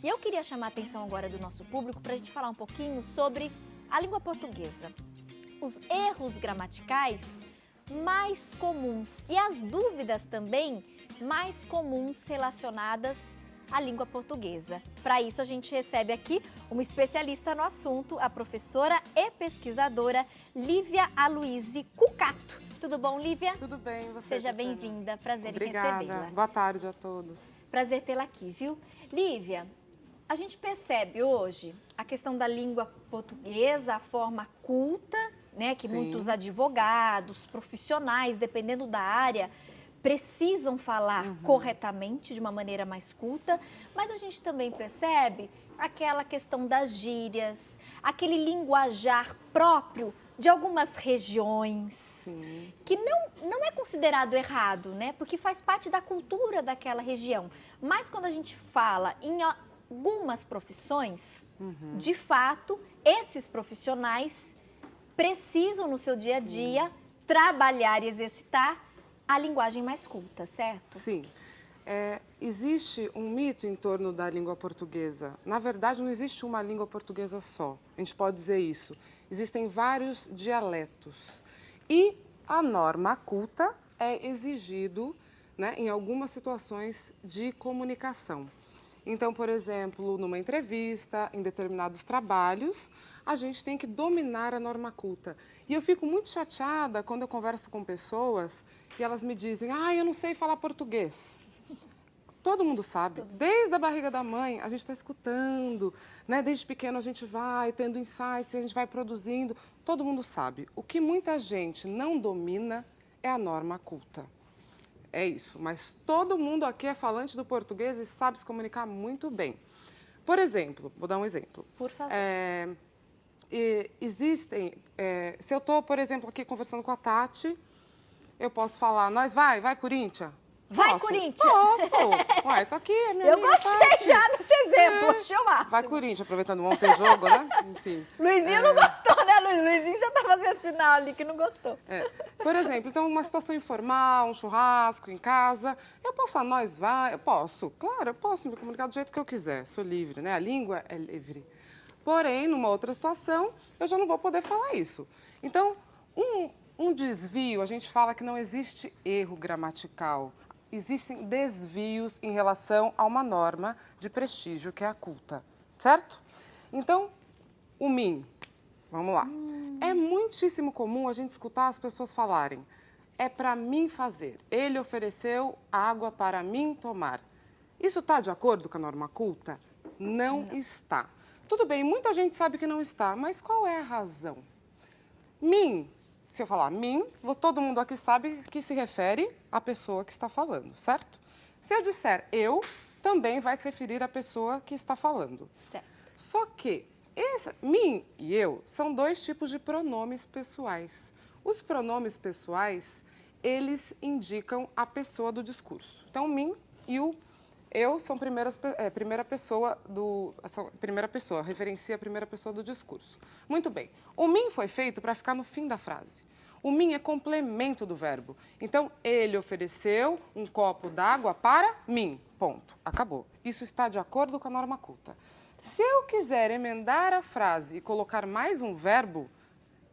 E eu queria chamar a atenção agora do nosso público para a gente falar um pouquinho sobre a língua portuguesa. Os erros gramaticais mais comuns e as dúvidas também mais comuns relacionadas à língua portuguesa. Para isso, a gente recebe aqui uma especialista no assunto, a professora e pesquisadora Lívia Aloise Cucato. Tudo bom, Lívia? Tudo bem, você? Seja bem-vinda, prazer em recebê-la. recebê-la. Boa tarde a todos. Prazer tê-la aqui, viu? Lívia, a gente percebe hoje a questão da língua portuguesa, a forma culta, né, que muitos advogados, profissionais, dependendo da área, precisam falar corretamente, de uma maneira mais culta, mas a gente também percebe aquela questão das gírias, aquele linguajar próprio de algumas regiões, que não é considerado errado, né? Porque faz parte da cultura daquela região. Mas quando a gente fala em algumas profissões, de fato, esses profissionais precisam no seu dia a dia trabalhar e exercitar a linguagem mais culta, certo? Sim. Existe um mito em torno da língua portuguesa. Na verdade, não existe uma língua portuguesa só. A gente pode dizer isso. Existem vários dialetos. E a norma culta é exigido, né, em algumas situações de comunicação. Então, por exemplo, numa entrevista, em determinados trabalhos, a gente tem que dominar a norma culta. E eu fico muito chateada quando eu converso com pessoas e elas me dizem, eu não sei falar português. Todo mundo sabe, desde a barriga da mãe, a gente está escutando, né? Desde pequeno a gente vai tendo insights, a gente vai produzindo, todo mundo sabe. O que muita gente não domina é a norma culta. É isso, mas todo mundo aqui é falante do português e sabe se comunicar muito bem. Por exemplo, vou dar um exemplo. Por favor. Se eu estou, por exemplo, aqui conversando com a Tati, eu posso falar, vai, Corinthians? Vai, Posso? Corinthians! Posso! Ué, tô aqui, é minha Eu amiga, gostei Tati. já desse exemplo, achei o máximo. Vai, Corinthians, aproveitando ontem o jogo, né? Enfim. Luizinho não gostou, né, Luiz? Luizinho já tá fazendo sinal ali que não gostou. Por exemplo, então, uma situação informal, um churrasco em casa, eu posso falar, nós vai? Eu posso, claro, eu posso me comunicar do jeito que eu quiser, sou livre, né? A língua é livre. Porém, numa outra situação, eu já não vou poder falar isso. Então, um desvio, a gente fala que não existe erro gramatical. Existem desvios em relação a uma norma de prestígio, que é a culta, certo? Então, o mim, vamos lá. É muitíssimo comum a gente escutar as pessoas falarem, é para mim fazer, ele ofereceu água para mim tomar. Isso está de acordo com a norma culta? Não está. Tudo bem, muita gente sabe que não está, mas qual é a razão? Mim. Se eu falar mim, todo mundo aqui sabe que se refere à pessoa que está falando, certo? Se eu disser eu, também vai se referir à pessoa que está falando. Certo. Só que mim e eu são dois tipos de pronomes pessoais. Os pronomes pessoais, eles indicam a pessoa do discurso. Então, mim e o eu são primeira pessoa, referencia a primeira pessoa do discurso. Muito bem. O mim foi feito para ficar no fim da frase. O mim é complemento do verbo. Então, ele ofereceu um copo d'água para mim. Ponto. Acabou. Isso está de acordo com a norma culta. Se eu quiser emendar a frase e colocar mais um verbo,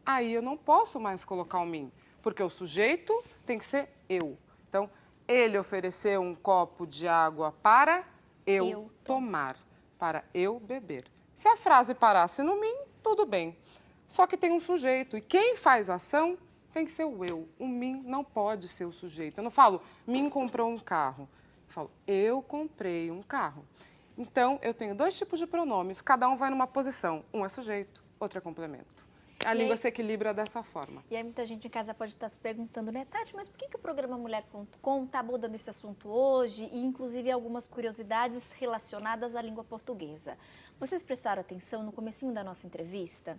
aí eu não posso mais colocar o mim, porque o sujeito tem que ser eu. Então, ele ofereceu um copo de água para eu tomar, para eu beber. Se a frase parasse no mim, tudo bem. Só que tem um sujeito e quem faz a ação tem que ser o eu. O mim não pode ser o sujeito. Eu não falo, mim comprou um carro. Eu falo, eu comprei um carro. Então, eu tenho dois tipos de pronomes, cada um vai numa posição. Um é sujeito, outro é complemento. A língua se equilibra dessa forma. E aí muita gente em casa pode estar se perguntando, né, Tati, mas por que o programa Mulher.com está abordando esse assunto hoje e, inclusive, algumas curiosidades relacionadas à língua portuguesa? Vocês prestaram atenção no comecinho da nossa entrevista?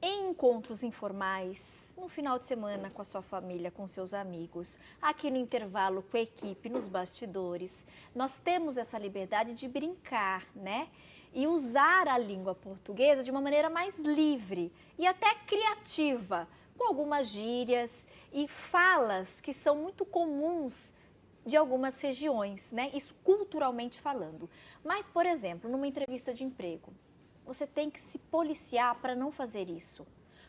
Em encontros informais, no final de semana com a sua família, com seus amigos, aqui no intervalo com a equipe, nos bastidores, nós temos essa liberdade de brincar, né? E usar a língua portuguesa de uma maneira mais livre e até criativa, com algumas gírias e falas que são muito comuns de algumas regiões, né? Isso culturalmente falando. Mas, por exemplo, numa entrevista de emprego, você tem que se policiar para não fazer isso.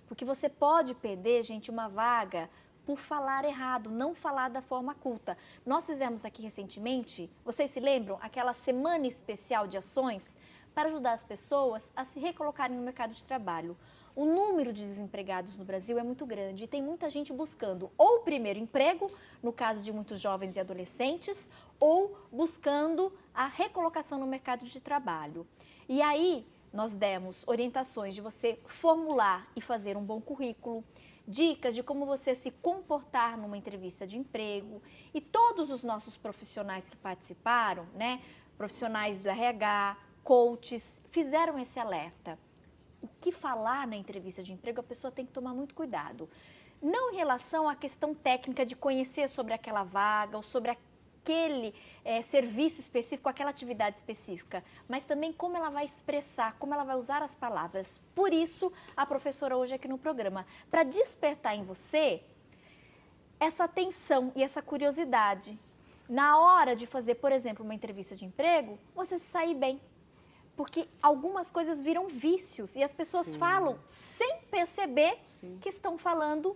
Porque você pode perder, gente, uma vaga por falar errado, não falar da forma culta. Nós fizemos aqui recentemente, vocês se lembram, aquela semana especial de ações para ajudar as pessoas a se recolocarem no mercado de trabalho. O número de desempregados no Brasil é muito grande e tem muita gente buscando ou o primeiro emprego, no caso de muitos jovens e adolescentes, ou buscando a recolocação no mercado de trabalho. E aí, nós demos orientações de você formular e fazer um bom currículo, dicas de como você se comportar numa entrevista de emprego. E todos os nossos profissionais que participaram, né, profissionais do RH, coaches, fizeram esse alerta. O que falar na entrevista de emprego, a pessoa tem que tomar muito cuidado. Não em relação à questão técnica de conhecer sobre aquela vaga ou sobre aquele serviço específico, aquela atividade específica, mas também como ela vai expressar, como ela vai usar as palavras. Por isso, a professora hoje aqui no programa, para despertar em você essa atenção e essa curiosidade. Na hora de fazer, por exemplo, uma entrevista de emprego, você se sair bem. Porque algumas coisas viram vícios e as pessoas falam sem perceber que estão falando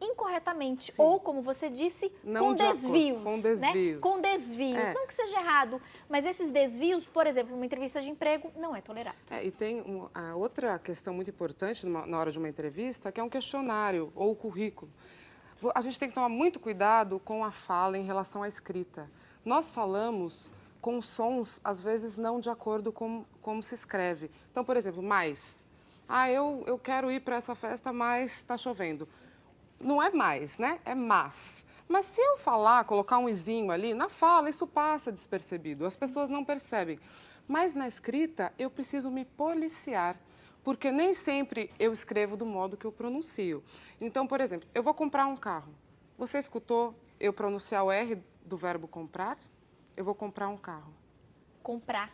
incorretamente. Ou, como você disse, com desvios. Com desvios. Né? Com desvios. Não que seja errado, mas esses desvios, por exemplo, numa entrevista de emprego, não é tolerado. E tem a outra questão muito importante na hora de uma entrevista, que é um questionário ou o currículo. A gente tem que tomar muito cuidado com a fala em relação à escrita. Nós falamos com sons, às vezes, não de acordo com como se escreve. Então, por exemplo, mais. Eu quero ir para essa festa, mas está chovendo. Não é mais, né? É mas. Mas se eu falar, colocar um izinho ali, na fala, isso passa despercebido. As pessoas não percebem. Mas na escrita, eu preciso me policiar, porque nem sempre eu escrevo do modo que eu pronuncio. Então, por exemplo, eu vou comprar um carro. Você escutou eu pronunciar o R do verbo comprar? Eu vou comprar um carro. Comprar.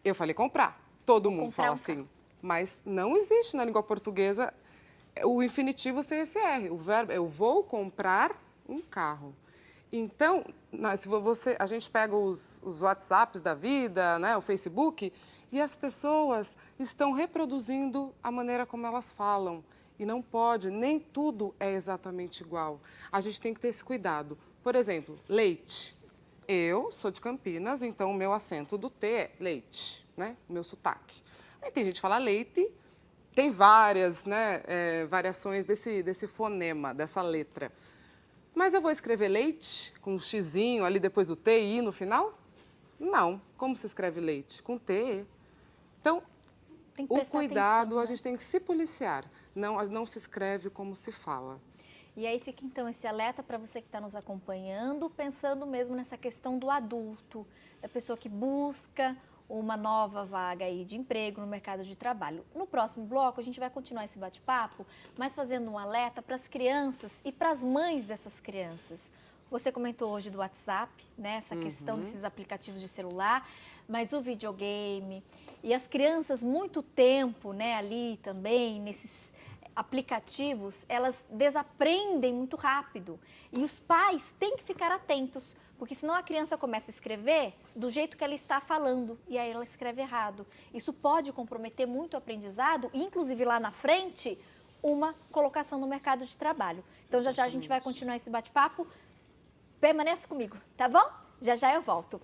Eu falei comprar. Todo mundo fala assim. Mas não existe na língua portuguesa o infinitivo sem esse R. O verbo, eu vou comprar um carro. Então, se a gente pega os WhatsApps da vida, né, o Facebook, e as pessoas estão reproduzindo a maneira como elas falam. E não pode, nem tudo é exatamente igual. A gente tem que ter esse cuidado. Por exemplo, leite. Eu sou de Campinas, então o meu acento do T é leite, né? O meu sotaque. Aí tem gente que fala leite, tem várias, né, variações desse fonema, dessa letra. Mas eu vou escrever leite com um xizinho ali depois do T e I no final? Não. Como se escreve leite? Com T. Então, o cuidado, a gente tem que se policiar. Não se escreve como se fala. E aí fica, então, esse alerta para você que está nos acompanhando, pensando mesmo nessa questão do adulto, da pessoa que busca uma nova vaga aí de emprego no mercado de trabalho. No próximo bloco, a gente vai continuar esse bate-papo, mas fazendo um alerta para as crianças e para as mães dessas crianças. Você comentou hoje do WhatsApp, né, essa questão desses aplicativos de celular, mas o videogame e as crianças muito tempo, né, ali também, nesses aplicativos, elas desaprendem muito rápido. E os pais têm que ficar atentos, porque senão a criança começa a escrever do jeito que ela está falando, e aí ela escreve errado. Isso pode comprometer muito o aprendizado, e inclusive lá na frente, uma colocação no mercado de trabalho. Então, já a gente vai continuar esse bate-papo. Permaneça comigo, tá bom? Já eu volto.